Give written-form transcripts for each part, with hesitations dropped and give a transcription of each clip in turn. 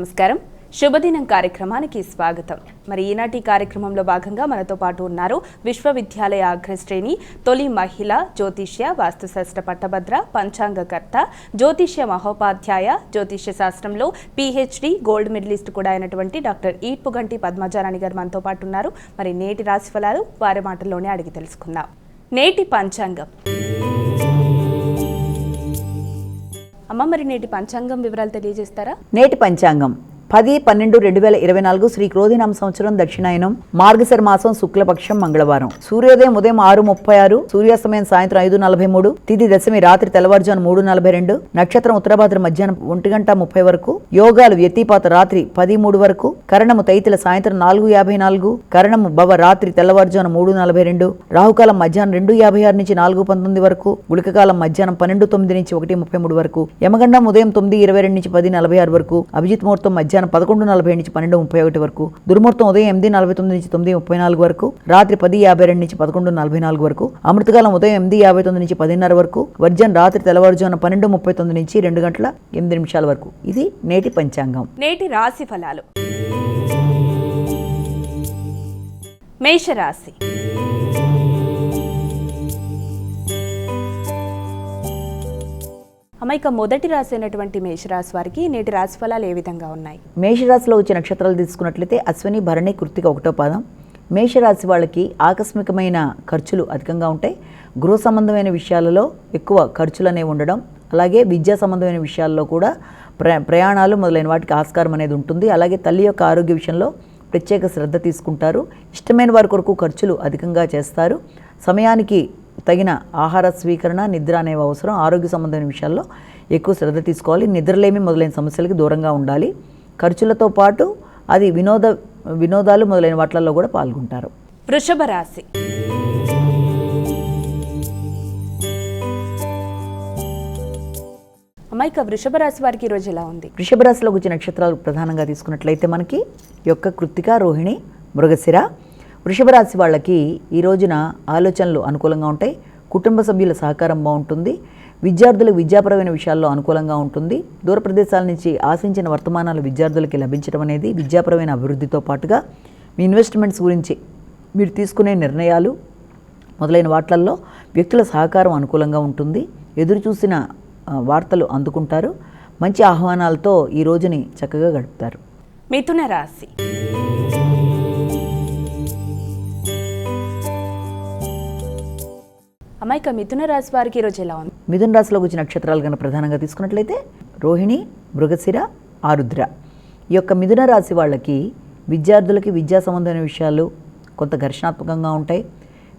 నమస్కారం. శుభదినం కార్యక్రమానికి స్వాగతం. మరి ఈనాటి కార్యక్రమంలో భాగంగా మనతో పాటు ఉన్నారు విశ్వవిద్యాలయ అగ్రశ్రేణి తొలి మహిళ జ్యోతిష్య వాస్తుశాస్త్ర పట్టభద్ర పంచాంగకర్త జ్యోతిష్య మహోపాధ్యాయ జ్యోతిష్య శాస్త్రంలో PhD గోల్డ్ మెడలిస్ట్ కూడా అయినటువంటి డాక్టర్ ఈడ్పుగంటి పద్మజారాణి గారు మనతో పాటు ఉన్నారు. మరి నేటి రాశి ఫలాలు వారి మాటల్లోనే అడిగి తెలుసుకుందాం. నేటి పంచాంగం. అమ్మ, మరి నేటి పంచాంగం వివరాలు తెలియజేస్తారా? నేటి పంచాంగం 10-12-2024 శ్రీ క్రోధినామ సంవత్సరం దక్షిణాయనం మార్గశిర మాసం శుక్లపక్షం మంగళవారం. సూర్యోదయం ఉదయం 6:36, సూర్యాస్తమయం సాయంత్రం 5:43, తిథి దశమి రాత్రి తెల్లవారుజాము 3:42, నక్షత్రం ఉత్తరభాద్ర మధ్యాహ్నం 1:30 వరకు, యోగాలు వ్యతిపాత రాత్రి 10:03 వరకు, కరణము తైతిల సాయంత్రం 4:54, కరణము భవ రాత్రి తెల్లవారుజాము 3:42, రాహుకాలం మధ్యాహ్నం 2:56 నుంచి 4:19 వరకు, గుళికకాలం మధ్యాహ్నం 12:09 నుంచి 1:33 వరకు, యమగండం ఉదయం 9:22 నుంచి 10:46 వరకు, అభిజిత్ ముహూర్తం మధ్యాహ్నం 11:40 నుంచి 12:31 వరకు, దుర్ముహూర్తం ఉదయం 8:49 నుంచి 9:34 వరకు, రాత్రి 10:52 నుంచి 11:44 వరకు, అమృతకాలం ఉదయం 8:59 నుంచి 10:30 వరకు, వర్జన్ రాత్రి తెల్లవారుజామున 12:39 నుంచి 2:08 వరకు. ఇది నేటి పంచాంగం. నేటి రాశి ఫలాలు. మేషరాశి. అమ్మాయిక మొదటి రాశి అయినటువంటి మేషరాశి వారికి నేటి రాశి ఫలాలు ఏ విధంగా ఉన్నాయి? మేషరాశిలో వచ్చే నక్షత్రాలు తీసుకున్నట్లయితే అశ్విని, భరణి, కృత్తిక 1వ పాదం. మేషరాశి వాళ్ళకి ఆకస్మికమైన ఖర్చులు అధికంగా ఉంటాయి. గృహ సంబంధమైన విషయాలలో ఎక్కువ ఖర్చులు అనేవి ఉండడం, అలాగే విద్యా సంబంధమైన విషయాల్లో కూడా ప్రయాణాలు మొదలైన వాటికి ఆస్కారం అనేది ఉంటుంది. అలాగే తల్లి యొక్క ఆరోగ్య విషయంలో ప్రత్యేక శ్రద్ధ తీసుకుంటారు. ఇష్టమైన వారి కొరకు ఖర్చులు అధికంగా చేస్తారు. సమయానికి తగిన ఆహార స్వీకరణ, నిద్ర అనేవి అవసరం. ఆరోగ్య సంబంధమైన విషయాల్లో ఎక్కువ శ్రద్ధ తీసుకోవాలి. నిద్రలేమి మొదలైన సమస్యలకి దూరంగా ఉండాలి. ఖర్చులతో పాటు అది వినోదాలు మొదలైన వాటిల్లో కూడా పాల్గొంటారు. వృషభ రాశి. అమ్మాయిక వృషభ రాశి వారికి ఈరోజు ఎలా ఉంది? వృషభ రాశిలో వచ్చే నక్షత్రాలు ప్రధానంగా తీసుకున్నట్లయితే మనకి యొక్క కృత్తిక, రోహిణి, మృగశిర. వృషభ రాశి వాళ్ళకి ఈ రోజున ఆలోచనలు అనుకూలంగా ఉంటాయి. కుటుంబ సభ్యుల సహకారం బాగుంటుంది. విద్యార్థులకు విద్యాపరమైన విషయాల్లో అనుకూలంగా ఉంటుంది. దూర ప్రదేశాల నుంచి ఆశించిన వర్తమానాలు విద్యార్థులకి లభించడం అనేది విద్యాపరమైన అభివృద్ధితో పాటుగా మీ ఇన్వెస్ట్మెంట్స్ గురించి మీరు తీసుకునే నిర్ణయాలు మొదలైన వాటిల్లో వ్యక్తుల సహకారం అనుకూలంగా ఉంటుంది. ఎదురు చూసిన వార్తలు అందుకుంటారు. మంచి ఆహ్వానాలతో ఈ రోజుని చక్కగా గడుపుతారు. మిథున రాశి. అమ్మాయిక మిథున రాశి వారికి ఈరోజు ఎలా ఉంది? మిథున రాశిలో వచ్చిన నక్షత్రాలు కనుక ప్రధానంగా తీసుకున్నట్లయితే రోహిణి, మృగశిర, ఆరుద్ర. ఈ యొక్క మిథున రాశి వాళ్ళకి విద్యార్థులకి విద్యా సంబంధమైన విషయాలు కొంత ఘర్షణాత్మకంగా ఉంటాయి.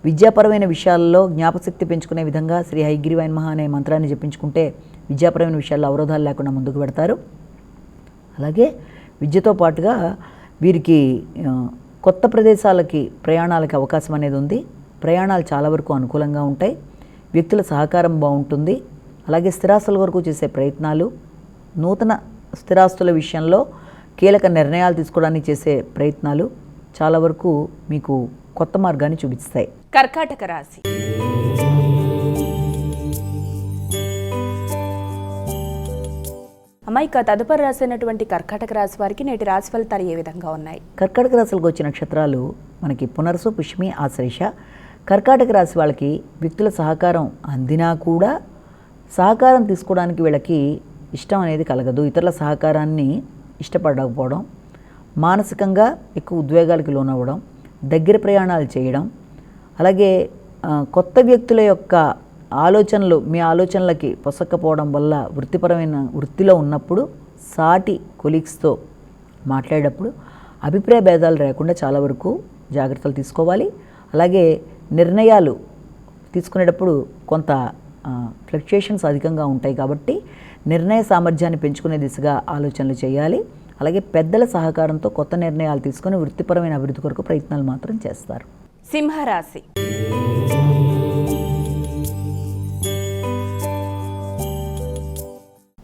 విద్యాపరమైన విషయాల్లో జ్ఞాపశక్తి పెంచుకునే విధంగా శ్రీ హయగ్రీవాయ నమః అనే మంత్రాన్ని జపించుకుంటే విద్యాపరమైన విషయాల్లో అవరోధాలు లేకుండా ముందుకు పెడతారు. అలాగే విద్యతో పాటుగా వీరికి కొత్త ప్రదేశాలకి ప్రయాణాలకి అవకాశం అనేది ఉంది. ప్రయాణాలు చాలా వరకు అనుకూలంగా ఉంటాయి. వ్యక్తుల సహకారం బాగుంటుంది. అలాగే స్థిరాస్తుల వరకు చేసే ప్రయత్నాలు, నూతన స్థిరాస్తుల విషయంలో కీలక నిర్ణయాలు తీసుకోవడానికి చేసే ప్రయత్నాలు చాలా వరకు మీకు కొత్త మార్గాన్ని చూపిస్తాయి. కర్కాటక రాశి. అమ్మాయిక తదుపరి రాశి అయినటువంటి కర్కాటక రాశి వారికి నేటి రాశి ఫలితాలు ఏ విధంగా ఉన్నాయి? కర్కాటక రాశులకు వచ్చిన నక్షత్రాలు మనకి పునర్సు, పుష్మి, ఆశ్లేష. కర్కాటక రాశి వాళ్ళకి వ్యక్తుల సహకారం అందినా కూడా సహకారం తీసుకోవడానికి వీళ్ళకి ఇష్టం అనేది కలగదు. ఇతరుల సహకారాన్ని ఇష్టపడకపోవడం, మానసికంగా ఎక్కువ ఉద్వేగాలకు లోనవ్వడం, దగ్గర ప్రయాణాలు చేయడం, అలాగే కొత్త వ్యక్తుల యొక్క ఆలోచనలు మీ ఆలోచనలకి పొసక్కపోవడం వల్ల వృత్తిలో ఉన్నప్పుడు సాటి కొలీగ్స్తో మాట్లాడేటప్పుడు అభిప్రాయ భేదాలు లేకుండా చాలా వరకు జాగ్రత్తలు తీసుకోవాలి. అలాగే నిర్ణయాలు తీసుకునేటప్పుడు కొంత ఫ్లక్చుయేషన్స్ అధికంగా ఉంటాయి కాబట్టి నిర్ణయ సామర్థ్యాన్ని పెంచుకునే దిశగా ఆలోచనలు చేయాలి. అలాగే పెద్దల సహకారంతో కొత్త నిర్ణయాలు తీసుకొని వృత్తిపరమైన అభివృద్ధి కొరకు ప్రయత్నాలు మాత్రం చేస్తారు. సింహరాశి.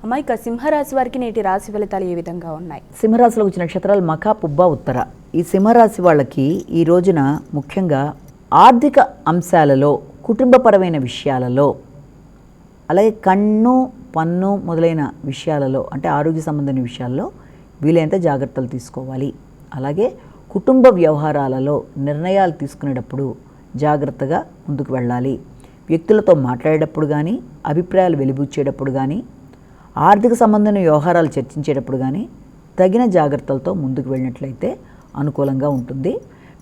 అమ్మాయిక సింహరాశి వారికి నేటి రాశి ఫలితాలు ఏ విధంగా ఉన్నాయి? సింహరాశిలో వచ్చిన నక్షత్రాలు మఖ, పుబ్బ, ఉత్తర. ఈ సింహరాశి వాళ్ళకి ఈ రోజున ముఖ్యంగా ఆర్థిక అంశాలలో, కుటుంబపరమైన విషయాలలో, అలాగే కన్ను, పన్ను మొదలైన విషయాలలో అంటే ఆరోగ్య సంబంధమైన విషయాల్లో వీలైనంత జాగ్రత్తలు తీసుకోవాలి. అలాగే కుటుంబ వ్యవహారాలలో నిర్ణయాలు తీసుకునేటప్పుడు జాగ్రత్తగా ముందుకు వెళ్ళాలి. వ్యక్తులతో మాట్లాడేటప్పుడు కానీ, అభిప్రాయాలు వెలిబుచ్చేటప్పుడు కానీ, ఆర్థిక సంబంధమైన వ్యవహారాలు చర్చించేటప్పుడు కానీ తగిన జాగ్రత్తలతో ముందుకు వెళ్ళినట్లయితే అనుకూలంగా ఉంటుంది.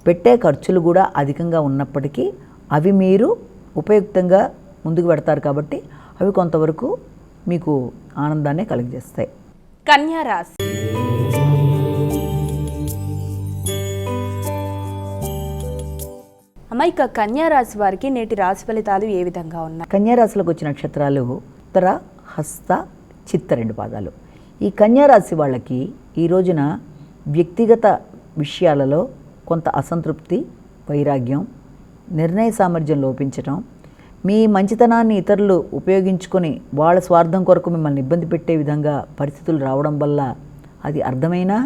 పెట్టే ఖర్చులు కూడా అధికంగా ఉన్నప్పటికీ అవి మీరు ఉపయుక్తంగా ముందుకు పెడతారు కాబట్టి అవి కొంతవరకు మీకు ఆనందాన్ని కలిగజేస్తాయి. కన్యా రాశి. అమ్మ, ఇక కన్యా రాశి వారికి నేటి రాశి ఫలితాలు ఏ విధంగా ఉన్నాయి? కన్యా రాశిలోకి వచ్చిన నక్షత్రాలు ఉత్తర, హస్త, చిత్త 2 పాదాలు. ఈ కన్యా రాశి వాళ్ళకి ఈ రోజున వ్యక్తిగత విషయాలలో కొంత అసంతృప్తి, వైరాగ్యం, నిర్ణయ సామర్థ్యం లోపించటం, మీ మంచితనాన్ని ఇతరులు ఉపయోగించుకొని వాళ్ళ స్వార్థం కొరకు మిమ్మల్ని ఇబ్బంది పెట్టే విధంగా పరిస్థితులు రావడం వల్ల అది అర్థమైనా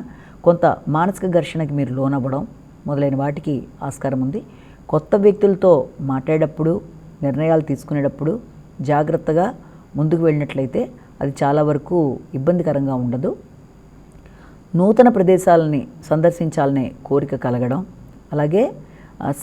కొంత మానసిక ఘర్షణకి మీరు లోనవ్వడం మొదలైన వాటికి ఆస్కారం ఉంది. కొత్త వ్యక్తులతో మాట్లాడేటప్పుడు, నిర్ణయాలు తీసుకునేటప్పుడు జాగ్రత్తగా ముందుకు వెళ్ళినట్లయితే అది చాలా వరకు ఇబ్బందికరంగా ఉండదు. నూతన ప్రదేశాలని సందర్శించాలనే కోరిక కలగడం, అలాగే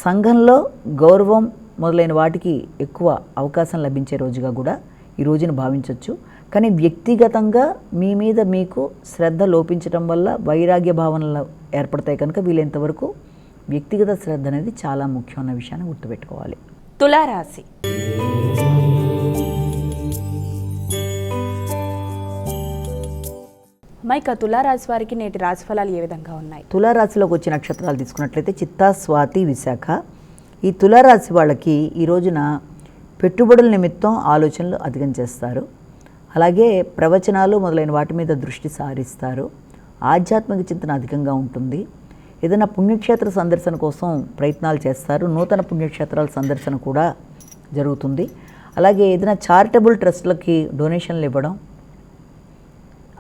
సంఘంలో గౌరవం మొదలైన వాటికి ఎక్కువ అవకాశం లభించే రోజుగా కూడా ఈ రోజును భావించవచ్చు. కానీ వ్యక్తిగతంగా మీ మీద మీకు శ్రద్ధ లోపించడం వల్ల వైరాగ్య భావనలు ఏర్పడతాయి కనుక వీలైనంతవరకు వ్యక్తిగత శ్రద్ధ అనేది చాలా ముఖ్యమైన విషయాన్ని గుర్తుపెట్టుకోవాలి. తులారాశి. మైక తులారాశి వారికి నేటి రాశి ఫలాలు ఏ విధంగా ఉన్నాయి? తులారాశిలోకి వచ్చే నక్షత్రాలు తీసుకున్నట్లయితే చిత్తా, స్వాతి, విశాఖ. ఈ తులారాశి వాళ్ళకి ఈ రోజున పెట్టుబడుల నిమిత్తం ఆలోచనలు అధికం చేస్తారు. అలాగే ప్రవచనాలు మొదలైన వాటి మీద దృష్టి సారిస్తారు. ఆధ్యాత్మిక చింతన అధికంగా ఉంటుంది. ఏదైనా పుణ్యక్షేత్ర సందర్శన కోసం ప్రయత్నాలు చేస్తారు. నూతన పుణ్యక్షేత్రాల సందర్శన కూడా జరుగుతుంది. అలాగే ఏదైనా చారిటబుల్ ట్రస్ట్లకి డొనేషన్లు ఇవ్వడం,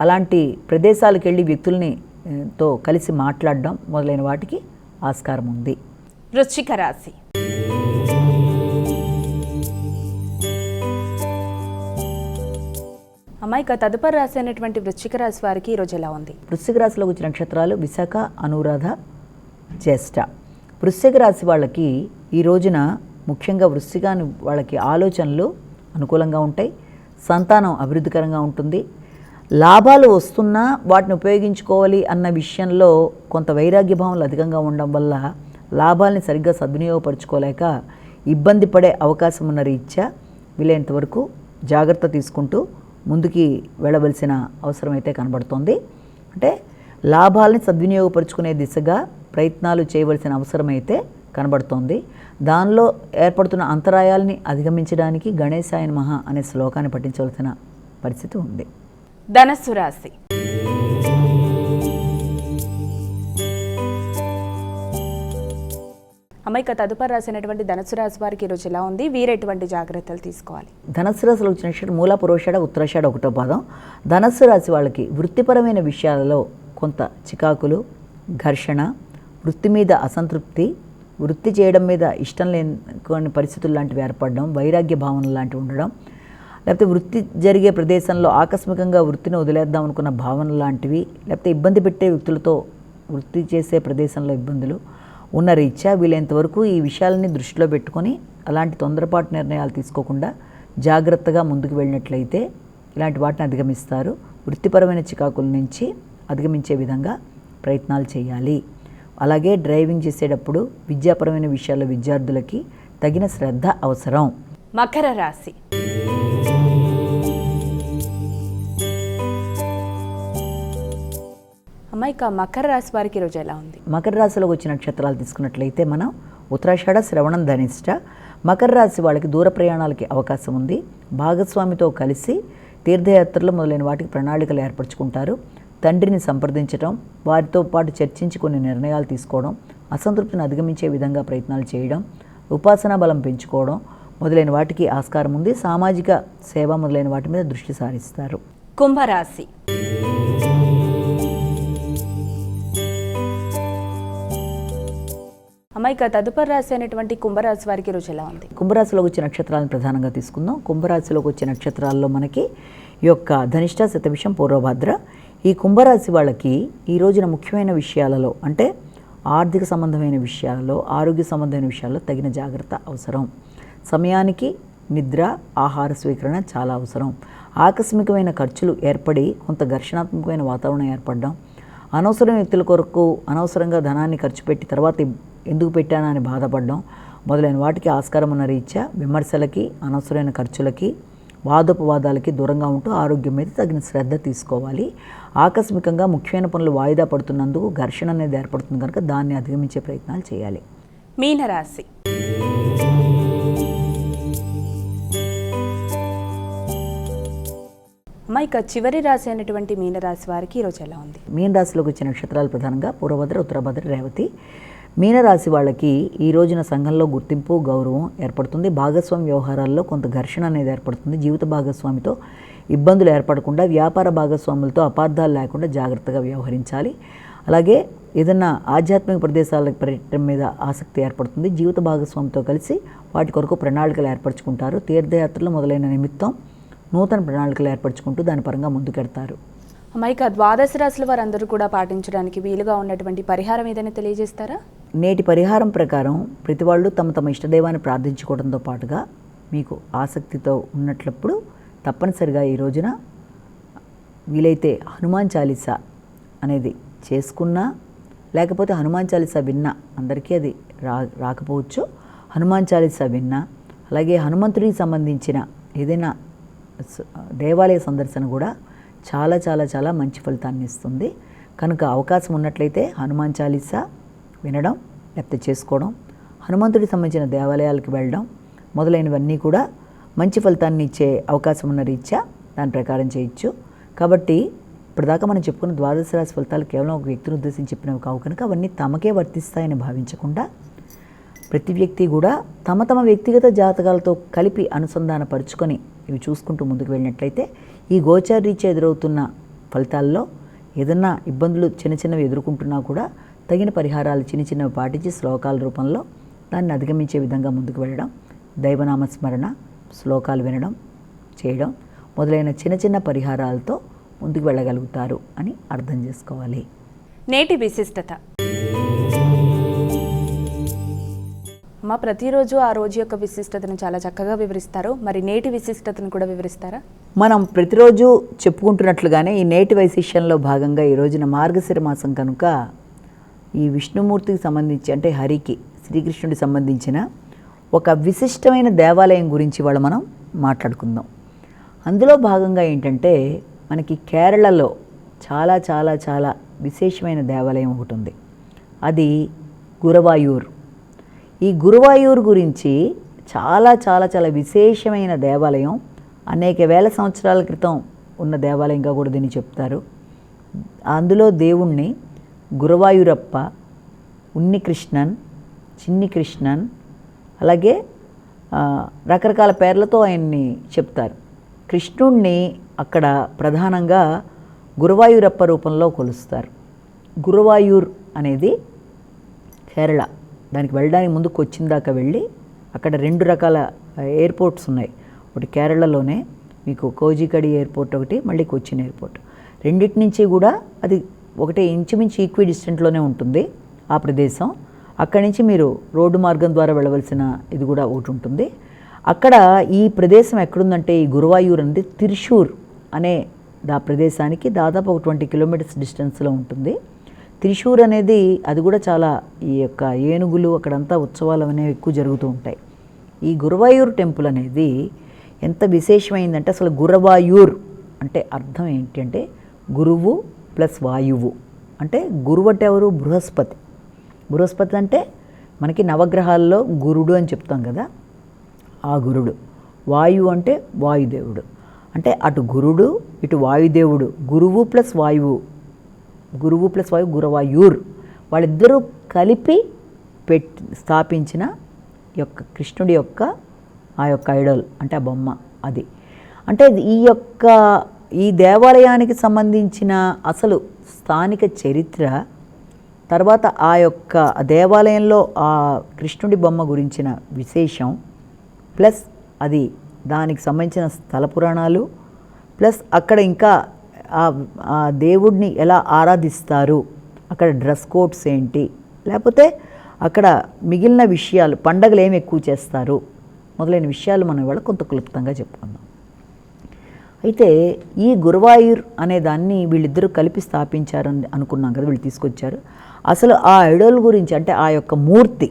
అలాంటి ప్రదేశాలకు వెళ్ళి వ్యక్తుల్ని తో కలిసి మాట్లాడడం మొదలైన వాటికి ఆస్కారం ఉంది. వృశ్చిక రాశి. అమ్మాయిక తదుపరి రాశి అయినటువంటి వృశ్చిక రాశి వారికి ఈరోజు ఎలా ఉంది? వృశ్చిక రాశిలోకి వచ్చిన నక్షత్రాలు విశాఖ, అనురాధ, జ్యేష్ఠ. వృశ్చిక రాశి వాళ్ళకి ఈ రోజున ముఖ్యంగా వృశ్చికాని వాళ్ళకి ఆలోచనలు అనుకూలంగా ఉంటాయి. సంతానం అభివృద్ధికరంగా ఉంటుంది. లాభాలు వస్తున్నా వాటిని ఉపయోగించుకోవాలి అన్న విషయంలో కొంత వైరాగ్య భావనలు అధికంగా ఉండడం వల్ల లాభాలని సరిగ్గా సద్వినియోగపరచుకోలేక ఇబ్బంది పడే అవకాశం ఉన్న రీత్యా వీలైనంతవరకు జాగ్రత్త తీసుకుంటూ ముందుకి వెళ్ళవలసిన అవసరం అయితే కనబడుతోంది. అంటే లాభాలని సద్వినియోగపరుచుకునే దిశగా ప్రయత్నాలు చేయవలసిన అవసరం అయితే కనబడుతోంది. దానిలో ఏర్పడుతున్న అంతరాయాలని అధిగమించడానికి గణేశాయ నమః అనే శ్లోకాన్ని పఠించవలసిన పరిస్థితి ఉంది. ధనస్సు రాశి. అమ్మాయిక తదుపరి రాసినటువంటి ధనస్సు రాశి వారికి ఈరోజు ఎలా ఉంది? వీరెటువంటి జాగ్రత్తలు తీసుకోవాలి? ధనస్సు రాశిలో వచ్చిన నక్షత్రం మూల, పురోషాఢ, ఉత్తరాషాఢ 1వ పాదం. ధనస్సు రాశి వాళ్ళకి వృత్తిపరమైన విషయాలలో కొంత చికాకులు, ఘర్షణ, వృత్తి మీద అసంతృప్తి, వృత్తి చేయడం మీద ఇష్టం లేని కొన్ని పరిస్థితులు లాంటివి ఏర్పడడం, వైరాగ్య భావనలు లాంటివి ఉండడం, లేకపోతే వృత్తి జరిగే ప్రదేశంలో ఆకస్మికంగా వృత్తిని వదిలేద్దాం అనుకున్న భావనలు లాంటివి, లేకపోతే ఇబ్బంది పెట్టే వ్యక్తులతో వృత్తి చేసే ప్రదేశంలో ఇబ్బందులు ఉన్న రీత్యా వీలైనంతవరకు ఈ విషయాలని దృష్టిలో పెట్టుకొని అలాంటి తొందరపాటు నిర్ణయాలు తీసుకోకుండా జాగ్రత్తగా ముందుకు వెళ్ళినట్లయితే ఇలాంటి వాటిని అధిగమిస్తారు. వృత్తిపరమైన చికాకుల నుంచి అధిగమించే విధంగా ప్రయత్నాలు చేయాలి. అలాగే డ్రైవింగ్ చేసేటప్పుడు విద్యాపరమైన విషయాల్లో విద్యార్థులకి తగిన శ్రద్ధ అవసరం. మకర రాశి. అమ్మాయిక మకర రాశి వారికి ఈరోజు ఎలా ఉంది? మకర రాశిలోకి వచ్చిన నక్షత్రాలు తీసుకున్నట్లయితే మనం ఉత్తరాషాఢ, శ్రవణం, ధనిష్ట. మకర రాశి వాళ్ళకి దూర ప్రయాణాలకి అవకాశం ఉంది. భాగస్వామితో కలిసి తీర్థయాత్రలు మొదలైన వాటికి ప్రణాళికలు ఏర్పరచుకుంటారు. తండ్రిని సంప్రదించడం, వారితో పాటు చర్చించి కొన్ని నిర్ణయాలు తీసుకోవడం, అసంతృప్తిని అధిగమించే విధంగా ప్రయత్నాలు చేయడం, ఉపాసనా బలం పెంచుకోవడం మొదలైన వాటికి ఆస్కారం ఉంది. సామాజిక సేవ మొదలైన వాటి మీద దృష్టి సారిస్తారు. కుంభరాశి. అమ్మాయిక తదుపరి రాశి అయినటువంటి కుంభరాశి వారికి ఈరోజు ఎలా ఉంది? కుంభరాశిలోకి వచ్చే నక్షత్రాలను ప్రధానంగా తీసుకుందాం. కుంభరాశిలోకి వచ్చే నక్షత్రాల్లో మనకి ఈ యొక్క ధనిష్ట, శతభిషం, పూర్వభద్ర ఈ కుంభరాశి వాళ్ళకి ఈ రోజున ముఖ్యమైన విషయాలలో అంటే ఆర్థిక సంబంధమైన విషయాలలో, ఆరోగ్య సంబంధమైన విషయాల్లో తగిన జాగ్రత్త అవసరం. సమయానికి నిద్ర, ఆహార స్వీకరణ చాలా అవసరం. ఆకస్మికమైన ఖర్చులు ఏర్పడి కొంత ఘర్షణాత్మకమైన వాతావరణం ఏర్పడడం, అనవసరమైన వ్యక్తుల కొరకు అనవసరంగా ధనాన్ని ఖర్చు పెట్టి తర్వాత ఎందుకు పెట్టానని బాధపడడం మొదలైన వాటికి ఆస్కారం ఉన్న రీత్యా విమర్శలకి, అనవసరమైన ఖర్చులకి, వాదోపవాదాలకి దూరంగా ఉంటూ ఆరోగ్యం మీద తగిన శ్రద్ధ తీసుకోవాలి. ఆకస్మికంగా ముఖ్యమైన పనులు వాయిదా పడుతున్నందుకు ఘర్షణ అనేది ఏర్పడుతుంది కనుక దాన్ని అధిగమించే ప్రయత్నాలు చేయాలి. మీనరాశి. ఇక చివరి రాశి అయినటువంటి మీనరాశి వారికి ఈరోజు ఎలా ఉంది? మీనరాశిలోకి వచ్చిన నక్షత్రాలు ప్రధానంగా పూర్వభద్ర, ఉత్తరభద్ర, రేవతి. మీనరాశి వాళ్ళకి ఈ రోజున సంఘంలో గుర్తింపు, గౌరవం ఏర్పడుతుంది. భాగస్వామి వ్యవహారాల్లో కొంత ఘర్షణ అనేది ఏర్పడుతుంది. జీవిత భాగస్వామితో ఇబ్బందులు ఏర్పడకుండా, వ్యాపార భాగస్వాములతో అపార్థాలు లేకుండా జాగ్రత్తగా వ్యవహరించాలి. అలాగే ఏదన్నా ఆధ్యాత్మిక ప్రదేశాల పర్యటన మీద ఆసక్తి ఏర్పడుతుంది. జీవిత భాగస్వామితో కలిసి వాటి కొరకు ప్రణాళికలు ఏర్పరచుకుంటారు. తీర్థయాత్రలు మొదలైన నిమిత్తం నూతన ప్రణాళికలు ఏర్పరచుకుంటూ దాని పరంగా ముందుకెడతారు. ఇక ద్వాదశ రాశుల వారందరూ కూడా పాటించడానికి వీలుగా ఉన్నటువంటి పరిహారం ఏదైనా తెలియజేస్తారా? నేటి పరిహారం ప్రకారం ప్రతి వాళ్ళు తమ తమ ఇష్టదైవాన్ని ప్రార్థించుకోవడంతో పాటుగా మీకు ఆసక్తితో ఉన్నట్లప్పుడు తప్పనిసరిగా ఈ రోజున వీలైతే హనుమాన్ చాలీసా అనేది చేసుకున్నా, లేకపోతే హనుమాన్ చాలీసా విన్నా, అందరికీ అది రాకపోవచ్చు, హనుమాన్ చాలీసా విన్నా, అలాగే హనుమంతుడికి సంబంధించిన ఏదైనా దేవాలయ సందర్శన కూడా చాలా చాలా చాలా మంచి ఫలితాన్ని ఇస్తుంది. కనుక అవకాశం ఉన్నట్లయితే హనుమాన్ చాలీసా వినడం, లేకపోతే చేసుకోవడం, హనుమంతుడికి సంబంధించిన దేవాలయాలకు వెళ్ళడం మొదలైనవన్నీ కూడా మంచి ఫలితాన్ని ఇచ్చే అవకాశం ఉన్న రీత్యా దాని ప్రకారం చేయొచ్చు. కాబట్టి ఇప్పటిదాకా మనం చెప్పుకున్న ద్వాదశ రాశి ఫలితాలు కేవలం ఒక వ్యక్తిని ఉద్దేశించి చెప్పినవి కావు కనుక అవన్నీ తమకే వర్తిస్తాయని భావించకుండా ప్రతి వ్యక్తి కూడా తమ తమ వ్యక్తిగత జాతకాలతో కలిపి అనుసంధానపరుచుకొని ఇవి చూసుకుంటూ ముందుకు వెళ్ళినట్లయితే ఈ గోచారీత్యా ఎదురవుతున్న ఫలితాల్లో ఏదన్నా ఇబ్బందులు చిన్న చిన్నవి ఎదుర్కొంటున్నా కూడా తగిన పరిహారాలు చిన్న చిన్నవి పాటించి శ్లోకాల రూపంలో దాన్ని అధిగమించే విధంగా ముందుకు వెళ్ళడం, దైవనామస్మరణ, శ్లోకాలు వినడం, చేయడం మొదలైన చిన్న చిన్న పరిహారాలతో ముందుకు వెళ్ళగలుగుతారు అని అర్థం చేసుకోవాలి. నేటి విశిష్టత. ప్రతిరోజు ఆ రోజు యొక్క విశిష్టతను చాలా చక్కగా వివరిస్తారు. మరి నేటి విశిష్టతను కూడా వివరిస్తారా? మనం ప్రతిరోజు చెప్పుకుంటున్నట్లుగానే ఈ నేటి వైశిష్యంలో భాగంగా ఈ రోజున మార్గశిర మాసం కనుక ఈ విష్ణుమూర్తికి సంబంధించి అంటే హరికి, శ్రీకృష్ణుడికి సంబంధించిన ఒక విశిష్టమైన దేవాలయం గురించి ఇవాళ మనం మాట్లాడుకుందాం. అందులో భాగంగా ఏంటంటే మనకి కేరళలో చాలా చాలా చాలా విశేషమైన దేవాలయం ఒకటి ఉంది. అది గురువాయూర్. ఈ గురువాయూర్ గురించి చాలా చాలా చాలా విశేషమైన దేవాలయం. అనేక వేల సంవత్సరాల క్రితం ఉన్న దేవాలయంగా కూడా దీన్ని చెప్తారు. అందులో దేవుణ్ణి గురువాయూరప్ప, ఉన్ని కృష్ణన్, చిన్ని కృష్ణన్, అలాగే రకరకాల పేర్లతో ఆయన్ని చెప్తారు. కృష్ణుణ్ణి అక్కడ ప్రధానంగా గురువాయూరప్ప రూపంలో కొలుస్తారు. గురువాయూర్ అనేది కేరళ. దానికి వెళ్ళడానికి ముందు కొచ్చిన్ దాకా వెళ్ళి అక్కడ 2 రకాల ఎయిర్పోర్ట్స్ ఉన్నాయి. ఒకటి కేరళలోనే మీకు కోజికడి ఎయిర్పోర్ట్, ఒకటి మళ్ళీ కొచ్చిన్ ఎయిర్పోర్ట్. రెండింటి నుంచి కూడా అది ఒకటే ఇంచుమించు ఈక్వి డిస్టెంట్లోనే ఉంటుంది ఆ ప్రదేశం. అక్కడి నుంచి మీరు రోడ్డు మార్గం ద్వారా వెళ్ళవలసిన ఇది కూడా ఒకటి ఉంటుంది. అక్కడ ఈ ప్రదేశం ఎక్కడుందంటే ఈ గురువాయూర్ అనేది త్రిశూర్ అనే ప్రదేశానికి దాదాపు ఒక 20 కిలోమీటర్స్ డిస్టెన్స్లో ఉంటుంది. త్రిశూర్ అనేది అది కూడా చాలా ఈ యొక్క ఏనుగులు అక్కడంతా ఉత్సవాలు అనేవి ఎక్కువ జరుగుతూ ఉంటాయి. ఈ గురువాయూర్ టెంపుల్ అనేది ఎంత విశేషమైందంటే అసలు గురువాయూర్ అంటే అర్థం ఏంటి అంటే గురువు ప్లస్ వాయువు. అంటే గురువు అంటే ఎవరు? బృహస్పతి. బృహస్పతి అంటే మనకి నవగ్రహాల్లో గురుడు అని చెప్తాం కదా, ఆ గురుడు. వాయువు అంటే వాయుదేవుడు. అంటే అటు గురుడు ఇటు వాయుదేవుడు, గురువు ప్లస్ వాయువు, గురువు ప్లస్ వాయువు, గురువాయూర్. వాళ్ళిద్దరూ కలిపి స్థాపించిన యొక్క కృష్ణుడి యొక్క ఆ యొక్క ఐడల్ అంటే ఆ బొమ్మ అది. అంటే ఈ దేవాలయానికి సంబంధించిన అసలు స్థానిక చరిత్ర, తర్వాత ఆ యొక్క దేవాలయంలో ఆ కృష్ణుడి బొమ్మ గురించిన విశేషం, ప్లస్ అది దానికి సంబంధించిన స్థల పురాణాలు, ప్లస్ అక్కడ ఇంకా ఆ దేవుడిని ఎలా ఆరాధిస్తారు, అక్కడ డ్రెస్ కోడ్స్ ఏంటి, లేకపోతే అక్కడ మిగిలిన విషయాలు, పండగలు ఏమి ఎక్కువ చేస్తారు మొదలైన విషయాలు మనం ఇవాళ కొంత క్లుప్తంగా చెప్పుకుందాం. అయితే ఈ గురువాయూర్ అనే దాన్ని వీళ్ళిద్దరూ కలిపి స్థాపించారని అనుకున్నాం కదా, వీళ్ళు తీసుకొచ్చారు. అసలు ఆ ఐడోల్ గురించి, అంటే ఆ యొక్క మూర్తి,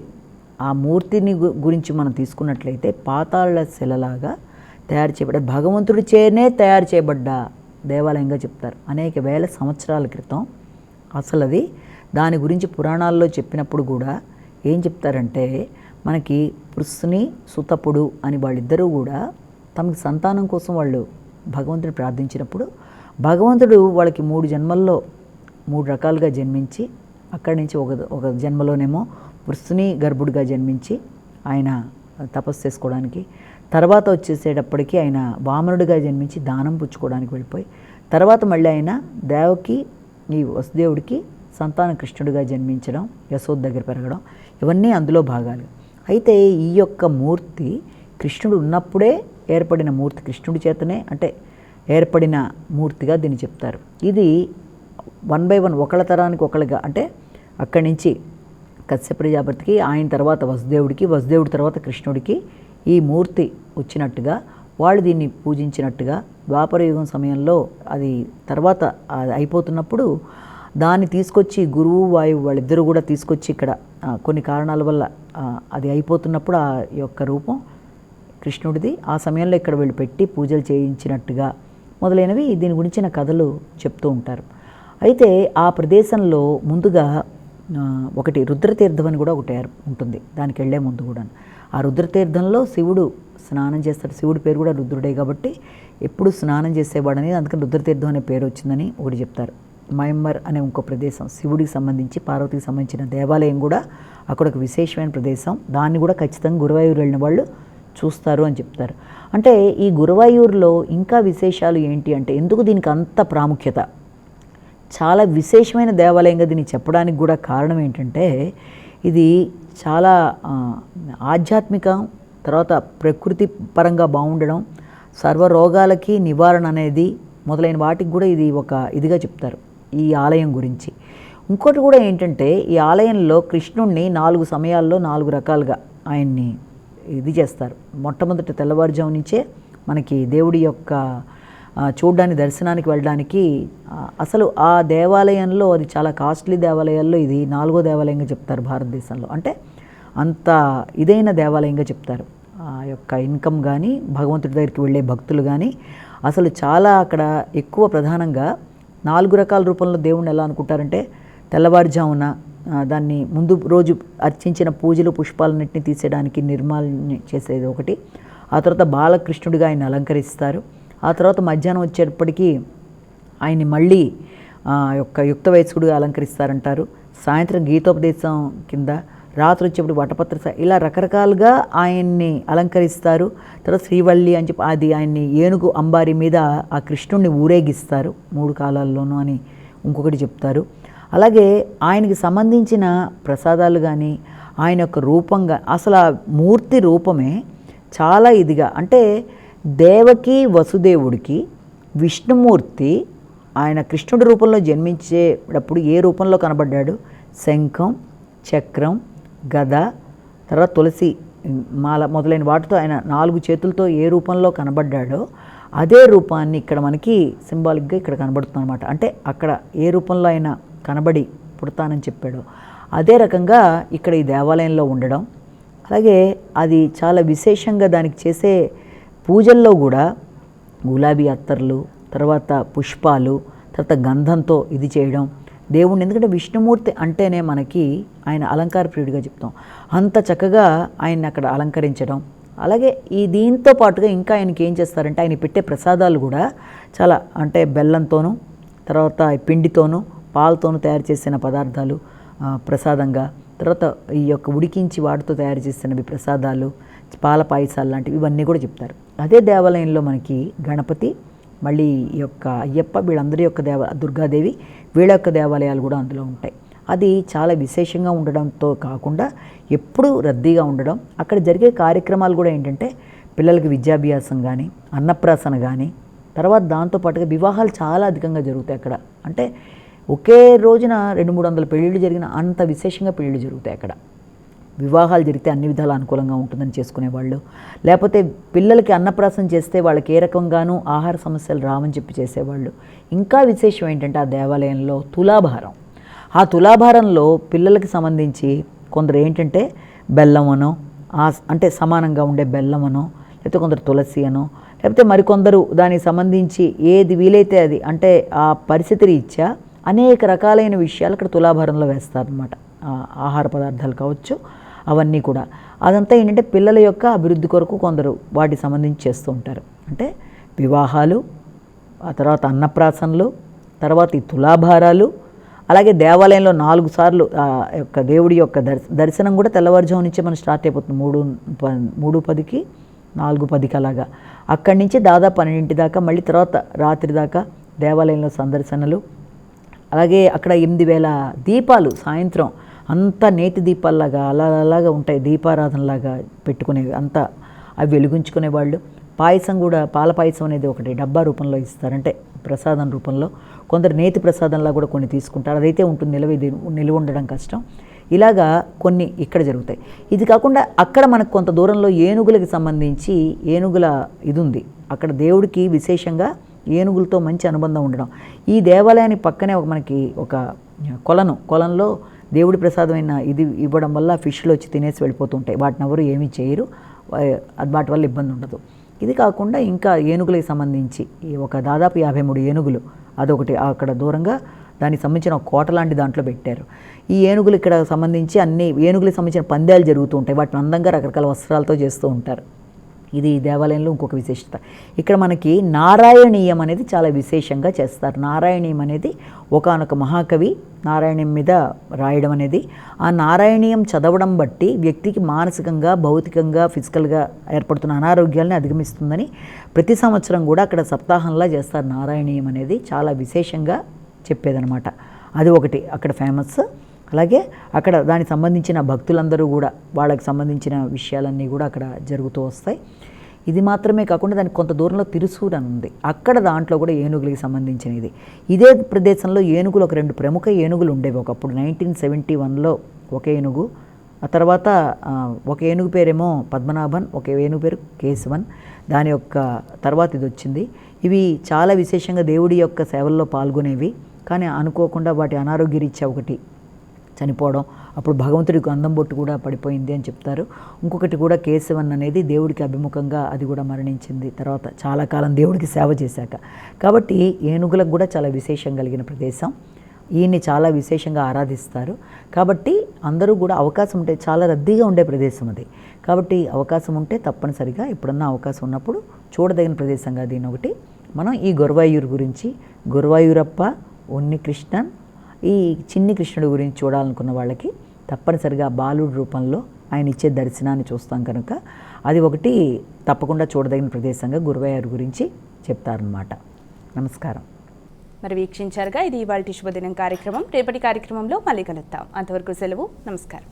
ఆ మూర్తిని గురించి మనం తీసుకున్నట్లయితే పాతాళ శిలలాగా తయారు చేయబడ్డ, భగవంతుడి చేనే తయారు చేయబడ్డ దేవాలయంగా చెప్తారు. అనేక వేల సంవత్సరాల క్రితం అసలు అది, దాని గురించి పురాణాల్లో చెప్పినప్పుడు కూడా ఏం చెప్తారంటే, మనకి పృశ్ని సుతపుడు అని వాళ్ళిద్దరూ కూడా తమకి సంతానం కోసం వాళ్ళు భగవంతుడు ప్రార్థించినప్పుడు భగవంతుడు వాళ్ళకి 3 జన్మల్లో 3 రకాలుగా జన్మించి, అక్కడి నుంచి ఒక జన్మలోనేమో పృశ్ని గర్భుడిగా జన్మించి ఆయన తపస్సు చేసుకోవడానికి, తర్వాత వచ్చేసేటప్పటికి ఆయన వామనుడిగా జన్మించి దానం పుచ్చుకోవడానికి వెళ్ళిపోయి, తర్వాత మళ్ళీ ఆయన దేవకి ఈ వసుదేవుడికి సంతాన కృష్ణుడిగా జన్మించడం, యశోద దగ్గర పెరగడం, ఇవన్నీ అందులో భాగాలు. అయితే ఈ యొక్క మూర్తి కృష్ణుడు ఉన్నప్పుడే ఏర్పడిన మూర్తి, కృష్ణుడి చేతనే అంటే ఏర్పడిన మూర్తిగా దీన్ని చెప్తారు. ఇది 1 by 1 ఒకళ్ళ తరానికి ఒకళ్ళగా, అంటే అక్కడి నుంచి కశ్యప ప్రజాపతికి, ఆయన తర్వాత వసుదేవుడికి, వసుదేవుడి తర్వాత కృష్ణుడికి ఈ మూర్తి వచ్చినట్టుగా, వాళ్ళు దీన్ని పూజించినట్టుగా, ద్వాపర యుగం సమయంలో అది తర్వాత అది అయిపోతున్నప్పుడు దాన్ని తీసుకొచ్చి గురువు వాయువు వాళ్ళిద్దరూ కూడా తీసుకొచ్చి ఇక్కడ కొన్ని కారణాల వల్ల అది అయిపోతున్నప్పుడు ఆ యొక్క రూపం కృష్ణుడిది ఆ సమయంలో ఇక్కడ వీళ్ళు పెట్టి పూజలు చేయించినట్టుగా మొదలైనవి దీని గురించిన కథలు చెప్తూ ఉంటారు. అయితే ఆ ప్రదేశంలో ముందుగా ఒకటి రుద్రతీర్థం అని కూడా ఒకటి ఉంటుంది, దానికి వెళ్ళే ముందు కూడా. ఆ రుద్రతీర్థంలో శివుడు స్నానం చేస్తాడు, శివుడి పేరు కూడా రుద్రుడే కాబట్టి ఎప్పుడు స్నానం చేసేవాడని, అందుకని రుద్రతీర్థం అనే పేరు వచ్చిందని ఒకటి చెప్తారు. మయమ్మర్ అనే ఇంకో ప్రదేశం శివుడికి సంబంధించి, పార్వతికి సంబంధించిన దేవాలయం కూడా అక్కడ ఒక విశేషమైన ప్రదేశం, దాన్ని కూడా ఖచ్చితంగా గురువాయూరు వెళ్ళిన వాళ్ళు చూస్తారు అని చెప్తారు. అంటే ఈ గురువాయూరులో ఇంకా విశేషాలు ఏంటి అంటే, ఎందుకు దీనికి అంత ప్రాముఖ్యత, చాలా విశేషమైన దేవాలయంగా దీన్ని చెప్పడానికి కూడా కారణం ఏంటంటే, ఇది చాలా ఆధ్యాత్మికం, తర్వాత ప్రకృతి పరంగా బాగుండడం, సర్వరోగాలకి నివారణ అనేది మొదలైన వాటికి కూడా ఇది ఒక ఇదిగా చెప్తారు ఈ ఆలయం గురించి. ఇంకోటి కూడా ఏంటంటే, ఈ ఆలయంలో కృష్ణుణ్ణి 4 సమయాల్లో 4 రకాలుగా ఆయన్ని ఇది చేస్తారు. మొట్టమొదటి తెల్లవారుజాము నుంచే మనకి దేవుడి యొక్క చూడడానికి, దర్శనానికి వెళ్ళడానికి, అసలు ఆ దేవాలయంలో అది చాలా కాస్ట్లీ దేవాలయాల్లో ఇది 4వ దేవాలయంగా చెప్తారు భారతదేశంలో. అంటే అంత ఇదైన దేవాలయంగా చెప్తారు. ఆ యొక్క ఇన్కమ్ కానీ, భగవంతుడి దగ్గరికి వెళ్ళే భక్తులు కానీ, అసలు చాలా అక్కడ ఎక్కువ ప్రధానంగా 4 రకాల రూపంలో దేవుణ్ణి ఎలా అనుకుంటారంటే, తెల్లవారుజామున దాన్ని ముందు రోజు అర్చించిన పూజలు పుష్పాలన్నింటినీ తీసేయడానికి నిర్మాల్యం చేసేది ఒకటి, ఆ తర్వాత బాలకృష్ణుడిగా ఆయన అలంకరిస్తారు, ఆ తర్వాత మధ్యాహ్నం వచ్చేటప్పటికీ ఆయన్ని మళ్ళీ యొక్క యుక్త వయస్కుడిగా అలంకరిస్తారంటారు, సాయంత్రం గీతోపదేశం కింద, రాత్రి వచ్చేప్పుడు వటపత్ర, ఇలా రకరకాలుగా ఆయన్ని అలంకరిస్తారు. తర్వాత శ్రీవల్లి అని చెప్పి అది ఆయన్ని ఏనుగు అంబారి మీద ఆ కృష్ణుడిని ఊరేగిస్తారు 3 కాలాల్లోనూ అని ఇంకొకటి చెప్తారు. అలాగే ఆయనకి సంబంధించిన ప్రసాదాలు కానీ, ఆయన యొక్క రూపంగా, అసలు ఆ మూర్తి రూపమే చాలా ఇదిగా, అంటే దేవకి వసుదేవుడికి విష్ణుమూర్తి ఆయన కృష్ణుడి రూపంలో జన్మించేటప్పుడు ఏ రూపంలో కనబడ్డాడు, శంఖం, చక్రం, గద, తర్వాత తులసి మాల మొదలైన వాటితో ఆయన 4 చేతులతో ఏ రూపంలో కనబడ్డాడో అదే రూపాన్ని ఇక్కడ మనకి సింబాలిక్గా ఇక్కడ కనబడుతుంది అనమాట. అంటే అక్కడ ఏ రూపంలో ఆయన కనబడి పుడతానని చెప్పాడో అదే రకంగా ఇక్కడ ఈ దేవాలయంలో ఉండడం. అలాగే అది చాలా విశేషంగా దానికి చేసే పూజల్లో కూడా గులాబీ అత్తర్లు, తర్వాత పుష్పాలు, తర్వాత గంధంతో ఇది చేయడం దేవుణ్ణి, ఎందుకంటే విష్ణుమూర్తి అంటేనే మనకి ఆయన అలంకార ప్రియుడిగా చెప్తాం, అంత చక్కగా ఆయన్ని అక్కడ అలంకరించడం. అలాగే ఈ దీంతో పాటుగా ఇంకా ఆయనకి ఏం చేస్తారంటే, ఆయన పెట్టే ప్రసాదాలు కూడా చాలా, అంటే బెల్లంతోనూ, తర్వాత పిండితోనూ, పాలతోనూ తయారు చేసిన పదార్థాలు ప్రసాదంగా, తర్వాత ఈ యొక్క ఉడికించి వాటితో తయారు చేసినవి ప్రసాదాలు, పాల పాయసాలు లాంటివి ఇవన్నీ కూడా చెప్తారు. అదే దేవాలయంలో మనకి గణపతి, మళ్ళీ ఈ యొక్క అయ్యప్ప, వీళ్ళందరి యొక్క దుర్గాదేవి, వీళ్ళ యొక్క దేవాలయాలు కూడా అందులో ఉంటాయి. అది చాలా విశేషంగా ఉండడంతో కాకుండా ఎప్పుడూ రద్దీగా ఉండడం, అక్కడ జరిగే కార్యక్రమాలు కూడా ఏంటంటే పిల్లలకి విద్యాభ్యాసం కానీ, అన్నప్రాసన కానీ, తర్వాత దాంతోపాటుగా వివాహాలు చాలా అధికంగా జరుగుతాయి అక్కడ. అంటే ఒకే రోజున 200-300 పెళ్ళిళ్ళు జరిగిన అంత విశేషంగా పెళ్ళిళ్ళు జరుగుతాయి అక్కడ. వివాహాలు జరిగితే అన్ని విధాలు అనుకూలంగా ఉంటుందని చేసుకునేవాళ్ళు. లేకపోతే పిల్లలకి అన్నప్రాసం చేస్తే వాళ్ళకి ఏ రకంగానూ ఆహార సమస్యలు రావని చెప్పి చేసేవాళ్ళు. ఇంకా విశేషం ఏంటంటే ఆ దేవాలయంలో తులాభారం. ఆ తులాభారంలో పిల్లలకి సంబంధించి కొందరు ఏంటంటే బెల్లమనో, అంటే సమానంగా ఉండే బెల్లమనో, లేకపోతే కొందరు తులసి అనో, లేకపోతే మరికొందరు దానికి సంబంధించి ఏది వీలైతే అది, అంటే ఆ పరిస్థితి రీత్యా అనేక రకాలైన విషయాలు అక్కడ తులాభారంలో వేస్తారనమాట. ఆహార పదార్థాలు కావచ్చు, అవన్నీ కూడా. అదంతా ఏంటంటే పిల్లల యొక్క అభివృద్ధి కొరకు కొందరు వాటికి సంబంధించి చేస్తూ ఉంటారు. అంటే వివాహాలు, ఆ తర్వాత అన్నప్రాసనలు, తర్వాత ఈ తులాభారాలు, అలాగే దేవాలయంలో 4 సార్లు యొక్క దేవుడి యొక్క దర్శనం కూడా తెల్లవారుజాము నుంచే మనం స్టార్ట్ అయిపోతుంది. 3:10కి 4:10కి అలాగా. అక్కడి నుంచి దాదాపు 12 దాకా, మళ్ళీ తర్వాత రాత్రి దాకా దేవాలయంలో సందర్శనలు. అలాగే అక్కడ 8000 దీపాలు సాయంత్రం అంతా నేతి దీపాల్లాగా అలాగా ఉంటాయి, దీపారాధనలాగా పెట్టుకునేవి అంతా, అవి వెలిగించుకునేవాళ్ళు. పాయసం కూడా, పాల పాయసం అనేది ఒకటి డబ్బా రూపంలో ఇస్తారు, అంటే ప్రసాదం రూపంలో. కొందరు నేతి ప్రసాదంలా కూడా కొన్ని తీసుకుంటారు, అదైతే ఉంటుంది, నిలువ ఉండడం కష్టం. ఇలాగా కొన్ని ఇక్కడ జరుగుతాయి. ఇది కాకుండా అక్కడ మనకు కొంత దూరంలో ఏనుగులకి సంబంధించి ఏనుగుల ఇది ఉంది. అక్కడ దేవుడికి విశేషంగా ఏనుగులతో మంచి అనుబంధం ఉండడం. ఈ దేవాలయానికి పక్కనే మనకి ఒక కొలంలో దేవుడి ప్రసాదమైన ఇది ఇవ్వడం వల్ల ఫిష్లు వచ్చి తినేసి వెళ్ళిపోతుంటాయి. వాటిని ఎవరు ఏమీ చేయరు, వాటి వల్ల ఇబ్బంది ఉండదు. ఇది కాకుండా ఇంకా ఏనుగులకు సంబంధించి ఒక దాదాపు 53 ఏనుగులు, అదొకటి అక్కడ దూరంగా దానికి సంబంధించిన ఒక కోట లాంటి దాంట్లో పెట్టారు. ఈ ఏనుగులు ఇక్కడ సంబంధించి అన్ని ఏనుగులకు సంబంధించిన పందాలు జరుగుతూ ఉంటాయి. వాటిని అందంగా రకరకాల వస్త్రాలతో చేస్తూ ఉంటారు. ఇది ఈ దేవాలయంలో ఇంకొక విశేషత. ఇక్కడ మనకి నారాయణీయం అనేది చాలా విశేషంగా చేస్తారు. నారాయణీయం అనేది ఒకానొక మహాకవి నారాయణీయం మీద రాయడం అనేది, ఆ నారాయణీయం చదవడం బట్టి వ్యక్తికి మానసికంగా, భౌతికంగా, ఫిజికల్గా ఏర్పడుతున్న అనారోగ్యాలని అధిగమిస్తుందని ప్రతి సంవత్సరం కూడా అక్కడ సప్తాహంలా చేస్తారు. నారాయణీయం అనేది చాలా విశేషంగా చెప్పేదనమాట. అది ఒకటి అక్కడ ఫేమస్. అలాగే అక్కడ దానికి సంబంధించిన భక్తులందరూ కూడా వాళ్ళకి సంబంధించిన విషయాలన్నీ కూడా అక్కడ జరుగుతూ వస్తాయి. ఇది మాత్రమే కాకుండా దానికి కొంత దూరంలో తిరుసూర్ అని ఉంది, అక్కడ దాంట్లో కూడా ఏనుగులకి సంబంధించినది. ఇదే ప్రదేశంలో ఏనుగులు ఒక 2 ప్రముఖ ఏనుగులు ఉండేవి ఒకప్పుడు. 1971లో ఒక ఏనుగు, ఆ తర్వాత ఒక ఏనుగు పేరేమో పద్మనాభన్, ఒక ఏనుగు పేరు కేశవన్. దాని యొక్క తర్వాత ఇది వచ్చింది. ఇవి చాలా విశేషంగా దేవుడి యొక్క సేవల్లో పాల్గొనేవి. కానీ అనుకోకుండా వాటి అనారోగ్య రీత్యా ఒకటి చనిపోవడం, అప్పుడు భగవంతుడికి గంధం బొట్టు కూడా పడిపోయింది అని చెప్తారు. ఇంకొకటి కూడా కేశవన్ అనేది దేవుడికి అభిముఖంగా అది కూడా మరణించింది తర్వాత చాలా కాలం దేవుడికి సేవ చేశాక. కాబట్టి ఏనుగులకు కూడా చాలా విశేషం కలిగిన ప్రదేశం. ఈయన్ని చాలా విశేషంగా ఆరాధిస్తారు. కాబట్టి అందరూ కూడా అవకాశం ఉంటే, చాలా రద్దీగా ఉండే ప్రదేశం అది. కాబట్టి అవకాశం ఉంటే తప్పనిసరిగా ఎప్పుడన్నా అవకాశం ఉన్నప్పుడు చూడదగిన ప్రదేశంగా దీని ఒకటి. మనం ఈ గురువాయూర్ గురించి, గురువాయూరప్ప, ఉన్ని కృష్ణన్, ఈ చిన్ని కృష్ణుడి గురించి చూడాలనుకున్న వాళ్ళకి తప్పనిసరిగా బాలుడి రూపంలో ఆయన ఇచ్చే దర్శనాన్ని చూస్తాం కనుక అది ఒకటి తప్పకుండా చూడదగిన ప్రదేశంగా గురువాయూర్ గురించి చెప్తారనమాట. నమస్కారం. మరి వీక్షించారుగా, ఇది ఇవాల్టి శుభదినం కార్యక్రమం. రేపటి కార్యక్రమంలో మళ్ళీ కలుద్దాం. అంతవరకు సెలవు. నమస్కారం.